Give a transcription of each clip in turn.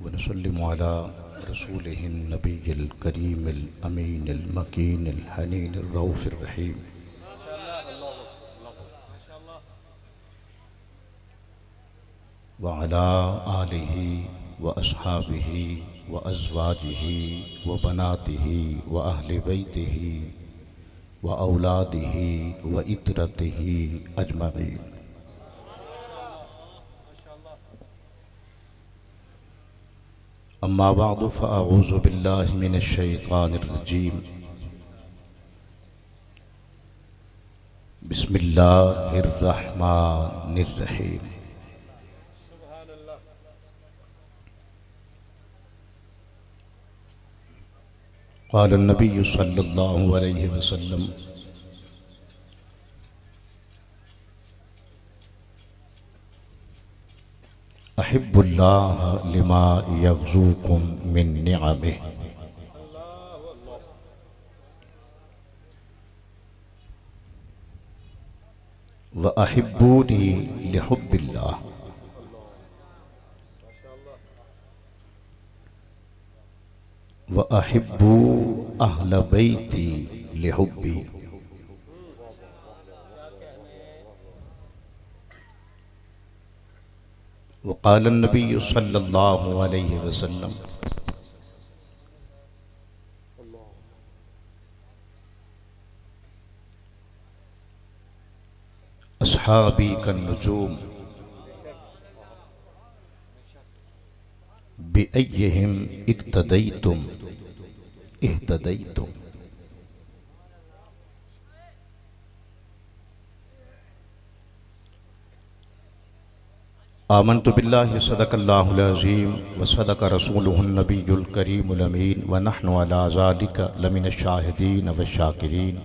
वनुसल्लिमु अला रसूलिहिन नबिय्यिल करीमिल अमीनिल मकीनिल हनीनिर रऊफिर रहीम व अला आलिहि व अस्हाबिहि व अज़वाजिहि व बनातिहि व अहले बैतिहि व औलादिहि व इतरतिहि अजमईन। अम्मा बअदु फ़अऊज़ु बिल्लाहि मिनश शैतानिर रजीम। बिस्मिल्लाहिर रहमानिर रहीम। क़ाल नबी सल्लल्लाहु अलैहि वसल्लम अहिब्बुल्लाह लिमा यग़्ज़ूकुम मिन निअमिही व अहिब्बूनी लिहुब्बिल्लाह व अहिब्बू अहल बैती लिहुब्बी। वक़ाल नबी सल्लल्लाहु अलैहि वसल्लम अस्हाबी कन्नुजूम बिअय्यिहिम इक्तदैतुम इह्तदैतुम। आमन्तु बिल्लाहि सदक़ल्लाहुल अज़ीम व सदक़ रसूलुहुन नबियुल करीमुल अमीन व नहनु अला ज़ालिका लमिनश शाहिदीन व शाकिरीन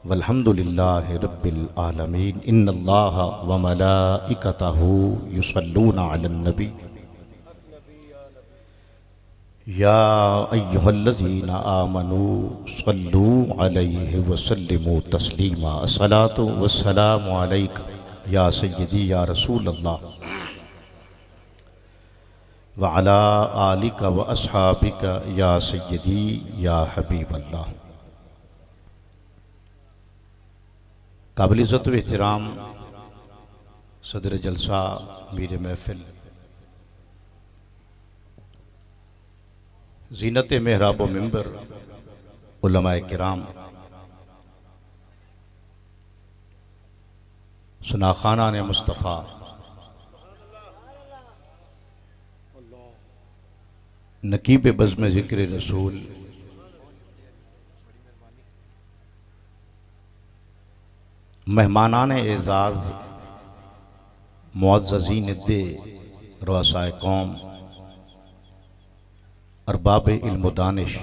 वल्हम्दुलिल्लाहि रब्बिल आलमीन। इन्नल्लाहा व मलाइकतहु युसल्लूना अलन नबी या अय्युहल्लज़ीना आमनू सल्लू अलैहि व सल्लिमू तस्लीमा। अस्सलातु वस्सलामु अलैका या सय्यदी या रसूल अल्लाह व अला आलिका व अस्हाबिका या सय्यदी या हबीब अल्लाह। काबिल इज़्ज़त व एहतराम सदर जलसा मीर महफिल ज़ीनत मेहराब व मिंबर उलमाए किराम सुनाखाना ने मुस्तफ़ा नकीब बज़्म ज़िक्र रसूल मेहमानान एज़ाज़ मुअज़्ज़ज़ीन दे रुअसाए कौम अरबाब इल्म व दानिश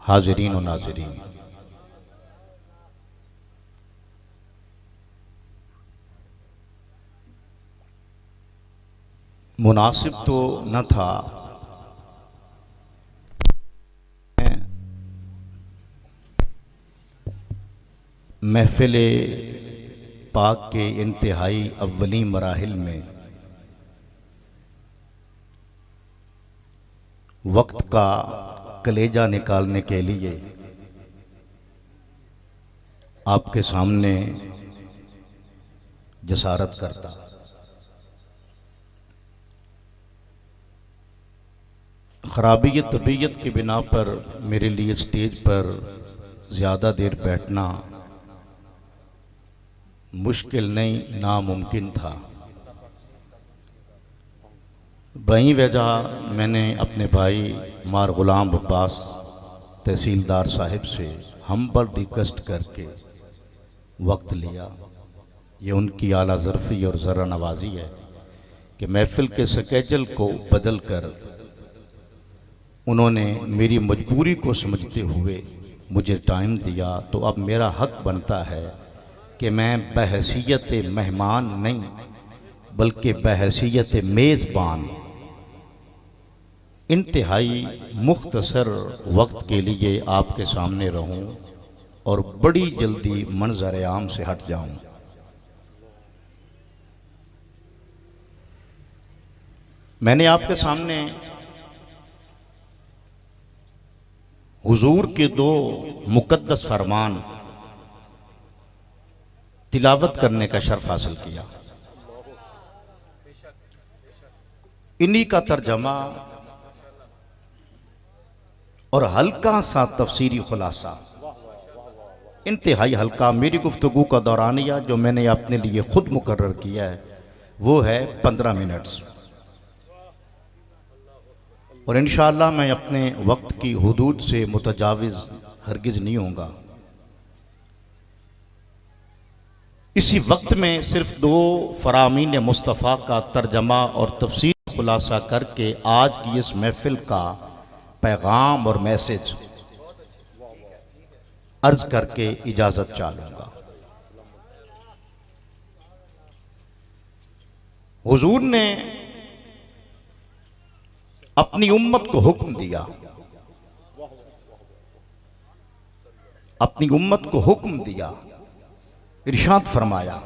हाज़िरीन व नाज़िरीन, मुनासिब तो न था महफिल पाक के इंतहाई अव्वली मराहिल में वक्त का कलेजा निकालने के लिए आपके सामने जसारत करता। खराबी तबीयत की बिना पर मेरे लिए स्टेज पर ज़्यादा देर बैठना मुश्किल नहीं नामुमकिन था। वहीं वजह मैंने अपने भाई मार ग़ुलाम अब्बास तहसीलदार साहिब से हम्बल रिक्वेस्ट करके वक्त लिया। ये उनकी आला ज़र्फ़ी और ज़रा नवाज़ी है कि महफ़िल के स्केजल को बदल कर उन्होंने मेरी मजबूरी को समझते हुए मुझे टाइम दिया। तो अब मेरा हक बनता है कि मैं बहैसियत मेहमान नहीं बल्कि बहैसियत मेज़बान इंतहाई मुख्तसर वक्त के लिए आपके सामने रहूं और बड़ी जल्दी मंजर आम से हट जाऊं। मैंने आपके सामने हुजूर के दो मुकद्दस फरमान तिलावत करने का शर्फ हासिल किया। इन्हीं का तर्जमा और हल्का सा तफसीरी खुलासा, इंतहाई हल्का, मेरी गुफ्तगू का दौरानिया जो मैंने अपने लिए खुद मुकर्रर किया है वो है 15 मिनट्स। और इंशाअल्लाह मैं अपने वक्त की हुदूद से मुतजाविज़ हरगिज़ नहीं होऊंगा। इसी वक्त में सिर्फ दो फरामीन मुस्तफ़ा का तर्जमा और तफसीर खुलासा करके आज की इस महफिल का पैगाम और मैसेज अर्ज करके इजाज़त चालूंगा। हुजूर ने अपनी उम्मत को हुक्म दिया, अपनी उम्मत को हुक्म दिया, इरशाद फरमाया,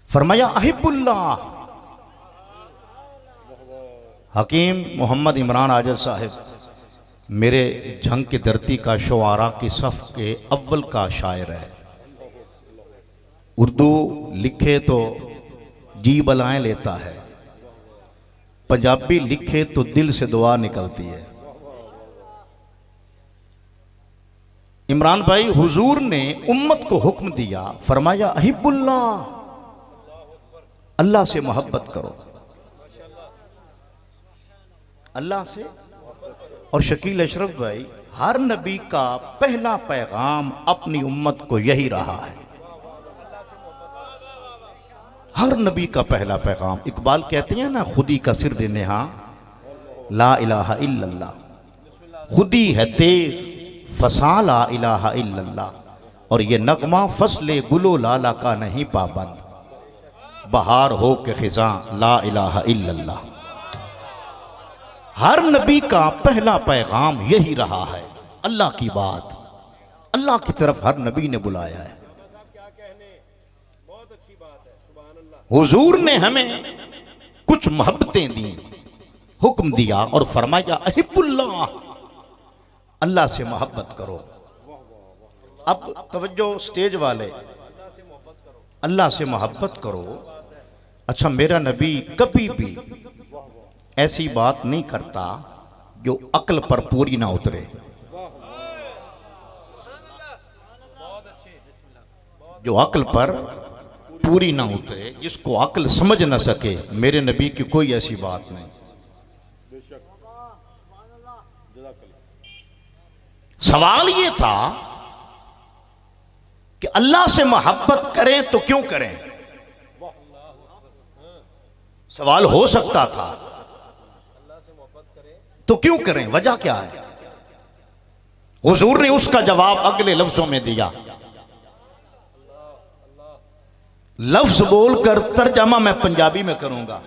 फरमाया अहिब्बुल्लाह। हकीम मोहम्मद इमरान आजद साहिब मेरे जंग की धरती का शुआरा की सफ के अव्वल का शायर है। उर्दू लिखे तो जी बलाएं लेता है, पंजाबी लिखे तो दिल से दुआ निकलती है। इमरान भाई, हुजूर ने उम्मत को हुक्म दिया, फरमाया अहिब्बुल्लाह, अल्लाह से मोहब्बत करो, अल्लाह से। और शकील अशरफ भाई, हर नबी का पहला पैगाम अपनी उम्मत को यही रहा है। हर नबी का पहला पैगाम, इकबाल कहते हैं ना, खुदी का सिर नेहा ला इलाहा इल्लल्लाह, खुदी है तेग फसा ला इलाहा इल्लल्लाह, और ये नगमा फसले गुलो लाला का नहीं पाबंद, बहार हो के खिजा ला इलाहा इल्लल्लाह। हर नबी का पहला पैगाम यही रहा है, अल्लाह की बात, अल्लाह की तरफ हर नबी ने बुलाया है। हुजूर ने हमें कुछ मोहब्बतें दी, हुक्म दिया और फरमाया अहिब्बुल्लाह, अल्लाह से मोहब्बत करो। अब तवज्जो स्टेज वाले, अल्लाह से मोहब्बत करो। अच्छा, मेरा नबी कभी भी ऐसी बात नहीं करता जो अक्ल पर पूरी ना उतरे। जो अक्ल पर पूरी ना उतरे, जिसको अक्ल समझ ना सके, मेरे नबी की कोई ऐसी बात नहीं। सवाल ये था कि अल्लाह से मोहब्बत करें तो क्यों करें? सवाल हो सकता था, तो क्यों करें, वजह क्या है? हुजूर ने उसका जवाब अगले लफ्जों में दिया। लफ्ज बोलकर तर्जमा मैं पंजाबी में करूंगा,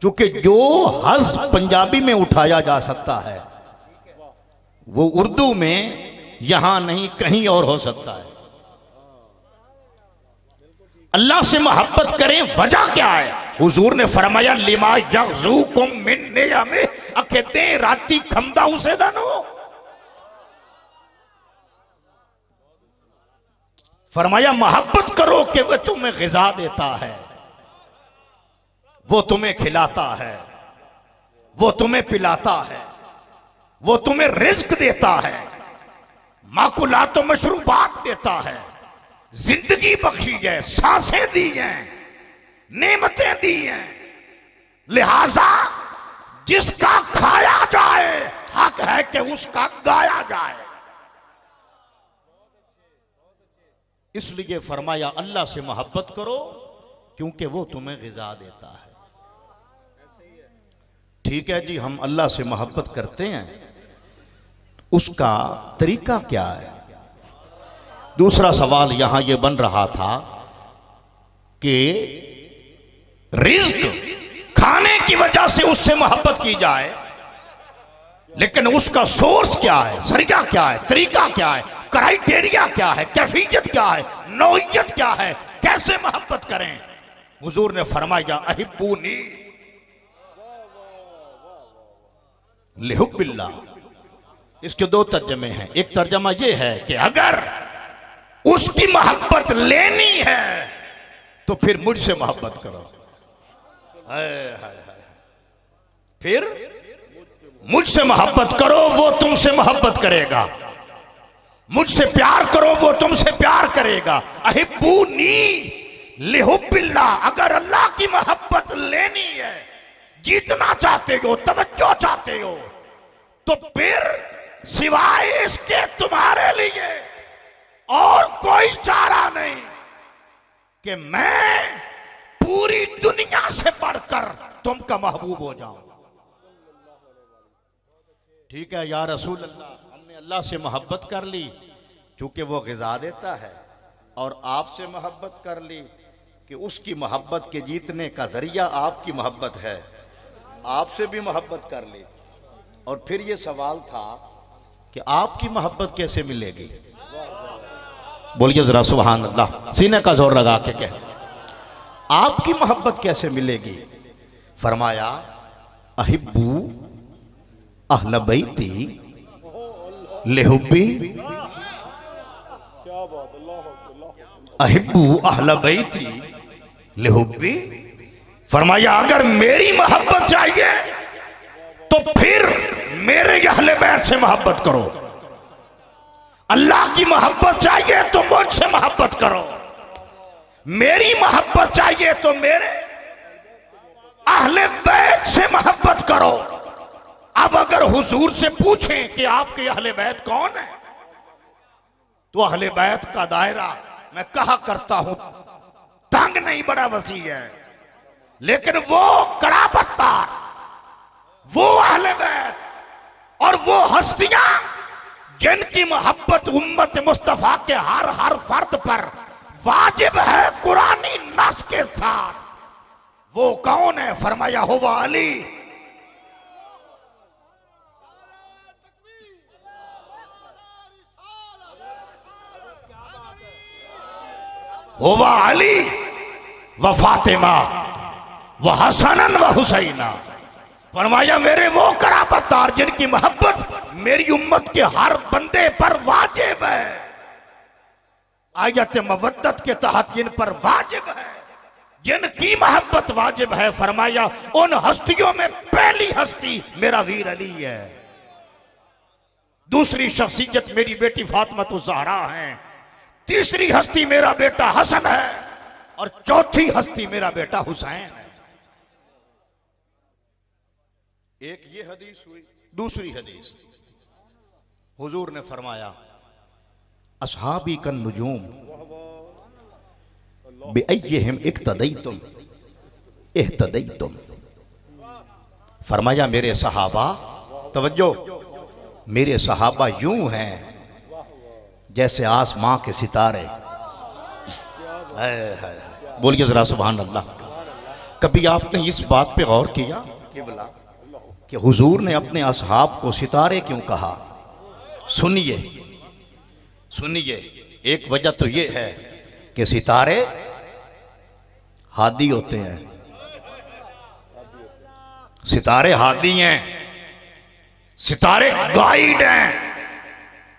क्योंकि जो हज पंजाबी में उठाया जा सकता है वो उर्दू में यहां नहीं कहीं और हो सकता है। अल्लाह से मोहब्बत करें, वजह क्या है? हुजूर ने फरमाया लिमा यग़ज़ूकुम मिन नियमे अकेते राती खमदा उसे दानो। फरमाया मोहब्बत करो कि वह तुम्हें ग़िज़ा देता है, वो तुम्हें खिलाता है, वो तुम्हें पिलाता है, वो तुम्हें रिज़्क़ देता है, माकुलात व मशरूबात देता है, जिंदगी बख्शी है, सांसें दी हैं, नेमतें दी हैं। लिहाजा जिसका खाया जाए हक है कि उसका गाया जाए। इसलिए फरमाया अल्लाह से मोहब्बत करो क्योंकि वो तुम्हें ग़िज़ा देता है। ठीक है जी, हम अल्लाह से मोहब्बत करते हैं, उसका तरीका क्या है? दूसरा सवाल यहां यह बन रहा था कि रिज़्क़ खाने की वजह से उससे मोहब्बत की जाए, लेकिन उसका सोर्स क्या है, जरिया क्या है, तरीका क्या है, क्राइटेरिया क्या है, कैफियत क्या है, नौइयत क्या है, कैसे मोहब्बत करें? हुजूर ने फरमाया अहिब्बूनी लिहुब्बिल्लाह। इसके दो तर्जमे हैं। एक तर्जमा यह है कि अगर उसकी मोहब्बत लेनी है तो फिर मुझसे मोहब्बत करो। हाय हाय हाय। फिर मुझसे मोहब्बत करो, वो तुमसे मोहब्बत करेगा। मुझसे प्यार करो, वो तुमसे प्यार करेगा। अहिब्बूनी लिहुब्बिल्लाह। अगर अल्लाह की मोहब्बत लेनी है, जीतना चाहते हो, तवज्जो चाहते हो, तो फिर सिवाय इसके तुम्हारे लिए और कोई चारा नहीं कि मैं पूरी दुनिया से बढ़कर तुमका महबूब हो जाऊं। ठीक है या रसूल अल्लाह, हमने अल्लाह से मोहब्बत कर ली क्योंकि वो ग़िज़ा देता है, और आपसे मोहब्बत कर ली कि उसकी मोहब्बत के जीतने का जरिया आपकी मोहब्बत है। आपसे भी मोहब्बत कर ली। और फिर ये सवाल था कि आपकी मोहब्बत कैसे मिलेगी? बोलिए जरा सुभान अल्लाह, सीने का जोर लगा के कह, आपकी मोहब्बत कैसे मिलेगी? फरमाया अहिब्बू अहल बैती लिहुब्बी। अहिब्बू अहल बैती लिहुब्बी। फरमाया अगर मेरी मोहब्बत चाहिए तो फिर मेरे अहले बैत से मोहब्बत करो। अल्लाह की मोहब्बत चाहिए तो मुझसे मोहब्बत करो। मेरी मोहब्बत चाहिए तो मेरे अहले बैत से मोहब्बत करो। अब अगर हुजूर से पूछें कि आपके अहले बैत कौन है, तो अहले बैत का दायरा मैं कहा करता हूं तंग नहीं, बड़ा वसी है, लेकिन वो कराबतदार, वो अहले बैत और वो हस्तियां जिनकी मोहब्बत उम्मत मुस्तफा के हर हर फर्द पर वाजिब है कुरानी नस के साथ, वो कौन है? फरमाया हुवा अली। हुवा अली व फातिमा व हसनन व हुसैना। फरमाया मेरे वो कराबतदार जिनकी मोहब्बत मेरी उम्मत के हर बंदे पर वाजिब है, आयत मवद्दत के तहत इन पर वाजिब है। जिनकी मोहब्बत वाजिब है, फरमाया उन हस्तियों में पहली हस्ती मेरा वीर अली है। दूसरी शख्सियत मेरी बेटी फातिमा तो ज़हरा है। तीसरी हस्ती मेरा बेटा हसन है और चौथी हस्ती मेरा बेटा हुसैन है। एक ये हदीस हुई। दूसरी हदीस हुजूर ने फरमाया अस्हाबी कन नुजूम बिअय्यिहिम इक्तदैतुम इह्तदैतुम। फरमाया मेरे सहाबा, तवज्जो, मेरे सहाबा यूं हैं जैसे आसमां के सितारे। बोलिए जरा सुभान अल्लाह। कभी आपने इस बात पे गौर किया कि हुजूर ने अपने असहाब को सितारे क्यों कहा? सुनिए सुनिए, एक वजह तो ये है कि सितारे हादी होते हैं। सितारे हादी हैं, सितारे गाइड हैं,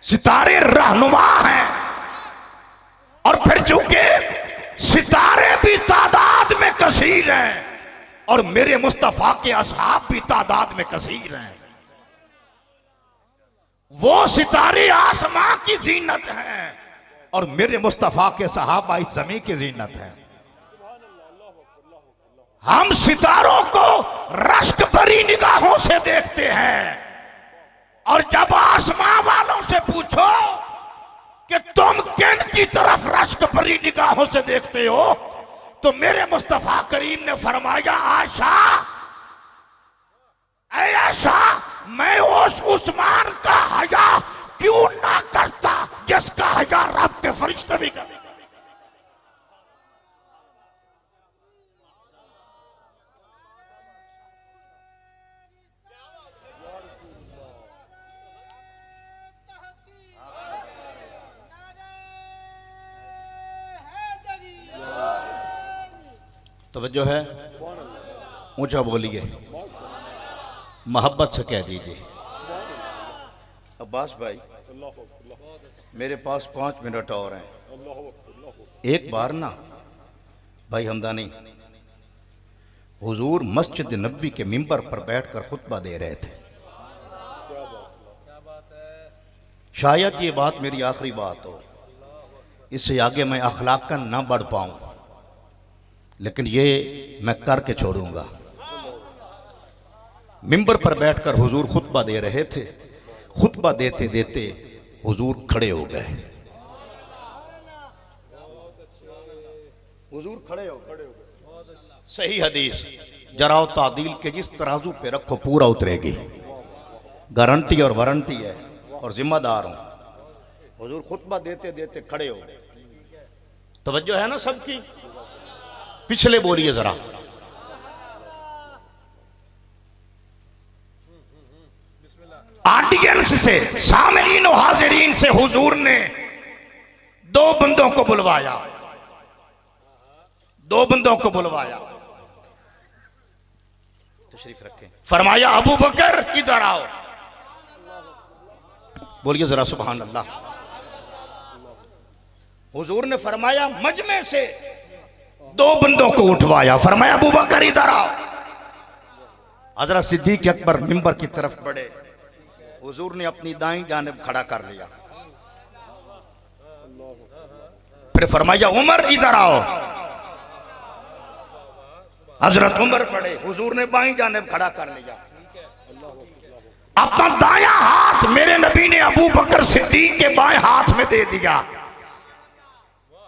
सितारे रहनुमा हैं। और फिर चूंकि सितारे भी तादाद में कसीर हैं और मेरे मुस्तफा के असहाब भी तादाद में कसीर हैं, वो सितारे आसमां की जीनत हैं और मेरे मुस्तफा के सहाबा इस ज़मीन की जीनत हैं। हम सितारों को रश्क भरी निगाहों से देखते हैं, और जब आसमां वालों से पूछो कि तुम किन की तरफ रश्क भरी निगाहों से देखते हो, तो मेरे मुस्तफा करीम ने फरमाया आयशा, ऐ आयशा, मैं उस उस्मान का हया क्यों ना करता जिसका हया रब के फरिश्ते भी करते। तवज्जो है, ऊंचा बोलिए, मोहब्बत से कह दीजिए। अब्बास भाई, मेरे पास 5 मिनट और हैं। एक बार ना भाई हमदानी हुजूर मस्जिद नबवी के मिंबर पर बैठकर खुतबा दे रहे थे। शायद ये बात मेरी आखिरी बात हो, इससे आगे मैं अखलाकन ना बढ़ पाऊं, लेकिन ये मैं करके छोड़ूंगा। मिंबर पर बैठकर हुजूर खुतबा दे रहे थे। खुतबा देते देते हुजूर खड़े हो गए। हुजूर खड़े हो गए। सही हदीस, जराओ तादील के जिस तराजू पे रखो पूरा उतरेगी। गारंटी और वारंटी है और जिम्मेदार हूं। हुजूर खुतबा देते देते खड़े हो गए। तवज्जो है ना सबकी? पिछले बोलिए जरा। ऑडियंस से, सामईन और हाजिरीन से हुजूर ने 2 बंदों को बुलवाया। 2 बंदों को बुलवाया। तशरीफ रखें। फरमाया अबू बकर इधर आओ। बोलिए जरा सुभान अल्लाह। हुजूर ने फरमाया मजमे से 2 बंदों को उठवाया। फरमाया अबू बकर इधर आओ। हजरत सिद्दीक अकबर मिंबर की तरफ बढ़े। हुजूर ने अपनी दाईं जानिब खड़ा कर लिया। फिर फरमाया उमर इधर आओ। हजरत उमर पड़े। हुजूर ने बाईं जानिब खड़ा कर लिया। अपना दायां हाथ मेरे नबी ने अबू बकर सिद्दीक के बाएं हाथ में दे दिया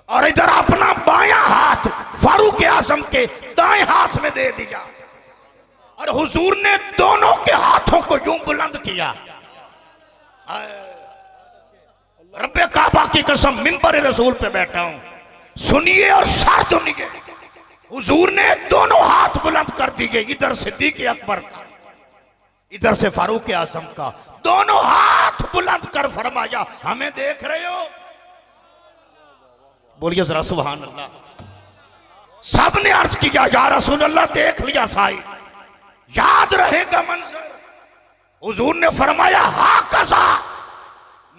और इधर अपना बायां हाथ फारूक आजम के दाएं हाथ में दे दिया और हुजूर ने दोनों के हाथों को यूं बुलंद किया। रब्बे काबा की कसम, मिंबर रसूल पे बैठा हूं, सुनिए और सर सुनिए। हुजूर ने दोनों हाथ बुलंद कर दिए, इधर सिद्दीक अकबर का, इधर से फारूक आजम का। दोनों हाथ बुलंद कर फरमाया हमें देख रहे हो? बोलिए जरा सुभान अल्लाह। सबने अर्ज किया या रसूल अल्लाह देख लिया साईं, याद रहेगा मंजर। हुजूर ने फरमाया हा कसा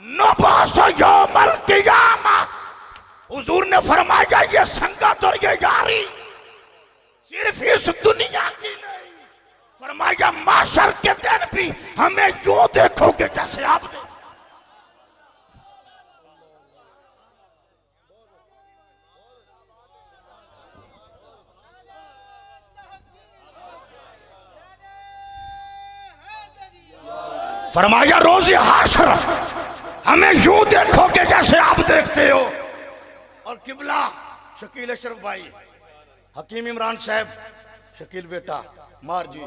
नबासो यौमल क़ियामा। हुजूर ने फरमाया ये संगत और ये यारी सिर्फ इस दुनिया की नहीं, फरमाया माशर के दिन भी हमें यूं देखोगे जैसे आप देखो। फरमाया रोज़े हाशर हमें यूं देखोगे जैसे आप देखते हो। और किबला शकील अशरफ भाई, हकीम इमरान साहब, शकील बेटा, मार जी,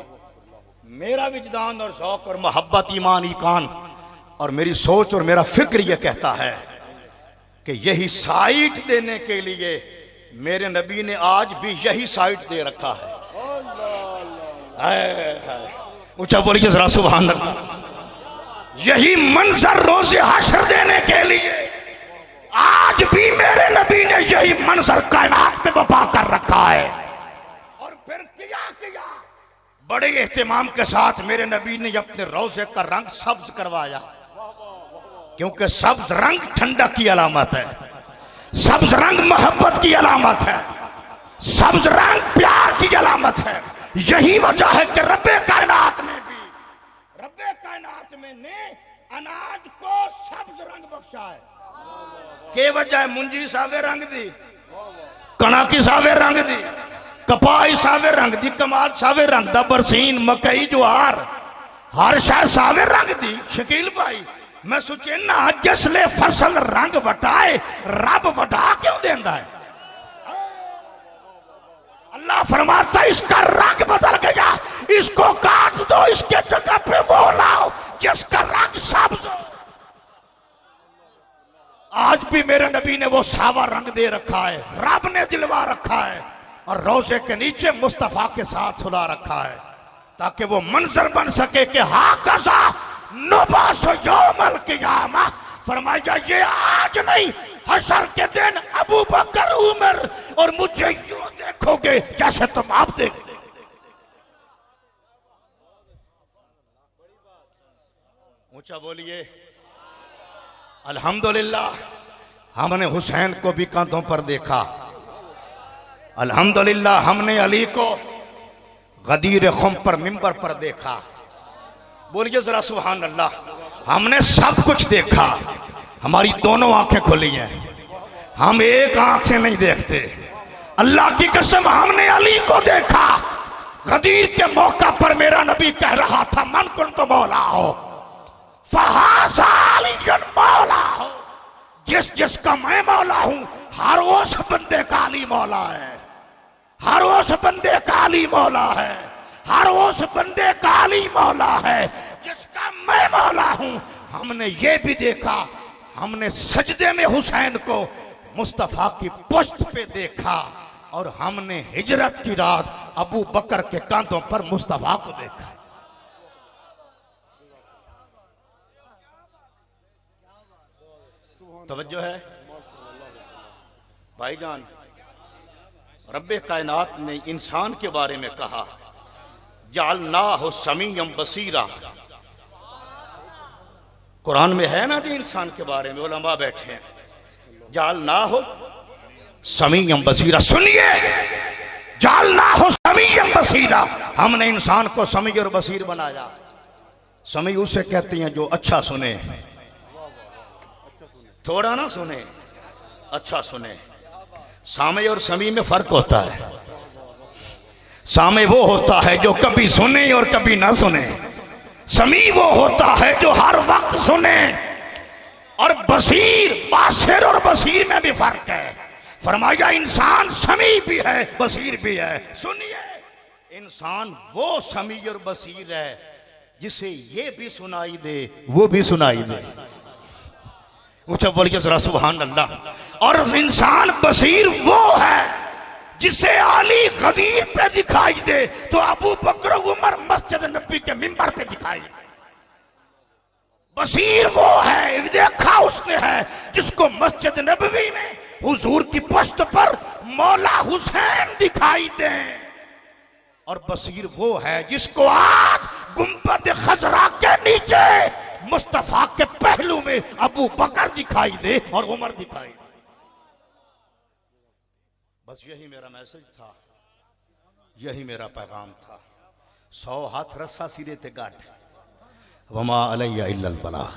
मेरा विजदान और शौक और मोहब्बत, ईमान, ईकान और मेरी सोच और मेरा फिक्र यह कहता है कि यही साइट देने के लिए मेरे नबी ने आज भी यही साइट दे रखा है। ऊंचा बोलिए जरा सुभान अल्लाह। यही मंजर रोज़े हश्र देने के लिए आज भी मेरे नबी ने यही मंजर कायनात में बपा कर रखा है। और फिर किया बड़े एहतिमाम के साथ मेरे नबी ने अपने रोज़े का रंग सब्ज करवाया, क्योंकि सब्ज रंग ठंडक की अलामत है, सब्ज रंग मोहब्बत की अलामत है, सब्ज रंग प्यार की अलामत है। यही वजह है कि रब्बे कायनात ने अनाज को सब्ज रंग बख्शा है। के वजह है? मुंजी सावे रंग दी, कणक सावे रंग दी, कपाई सावे रंग दी, कमाल सावे रंग दा, बरसीन, मकई, ज्वार, हर शह सावे रंग दी। शकील भाई मैं सोचे ना, जिसले फसल रंग वटाए रब वटा क्यों देंदा है? अल्लाह फरमाता इसका रंग बदल गया, इसको काट दो, इसके जगह पे वो लाओ जिसका रंग सब्ज हो। आज भी मेरे नबी ने वो सावा रंग दे रखा है, रब ने दिलवा रखा है और रोजे के नीचे मुस्तफा के साथ सुला रखा है, ताकि वो मंजर बन सके कि हा कसा नुबासो यौमल क़ियामा। फरमाया ये आज नहीं हशर के दिन अबू बकर उमर और मुझे यूं देखोगे जैसे तुम आप देखते। ऊंचा बोलिए अल्हम्दुलिल्लाह। हमने हुसैन को भी कंधों पर देखा, अल्हम्दुलिल्लाह। हमने अली को गदीर खुम पर मिंबर पर देखा। बोलिए जरा सुभान अल्लाह। हमने सब कुछ देखा, हमारी दोनों आंखें खुली हैं, हम एक आंख से नहीं देखते। अल्लाह की कसम हमने अली को देखा। गदीर के मौका पर मेरा नबी कह रहा था मन कुन तो मौला हो फहाज़ा अलीयुन मौला हो। जिस जिसका मैं मौला हूं हर उस बंदे का अली मौला है, हर उस बंदे का अली मौला है, हर उस बंदे का अली मौला है जिसका मैं मौला हूं। हमने ये भी देखा, हमने सजदे में हुसैन को मुस्तफा की पुश्त पे देखा और हमने हिजरत की रात अबू बकर के कांधों पर मुस्तफा को देखा। तवज्जो है भाईजान। रब्बे कायनात ने इंसान के बारे में कहा जालना हो समीयम बसीरा। कुरान में है ना जी इंसान के बारे में, उलमा बैठे हैं। जालना हो समीयम बसीरा, सुनिए, जालना हो समीयम बसीरा। हमने इंसान को समी और बसीर बनाया। समी उसे कहते हैं जो अच्छा सुने, थोड़ा ना सुने, अच्छा सुने। सामे और समी में फर्क होता है। सामे वो होता है जो कभी सुने और कभी ना सुने, समी वो होता है जो हर वक्त सुने। और बसीर, बासिर और बसीर में भी फर्क है। फरमाया इंसान समी भी है बसीर भी है। सुनिए, इंसान वो समी और बसीर है जिसे ये भी सुनाई दे वो भी सुनाई दे। ऊंचा बोलिए जरा सुभान अल्लाह। और इंसान बसीर वो है जिसे अली गदीर पे दिखाई दे तो अबू बकर उमर मस्जिद नबी के मिंबर पे दिखाई दे। बसीर वो है, देखा उसने है, जिसको मस्जिद नबवी में हुजूर की पुश्त पर मौला हुसैन दिखाई दे। और बसीर वो है जिसको आज गुंबद खजरा के नीचे मुस्तफा के पहलू में अबू बकर दिखाई दे और उमर दिखाई दे। बस यही मेरा मैसेज था, यही मेरा पैगाम था। 100 हाथ रस्सा सिरे ते गाठ, वमा अलैया इल्लल बलाग।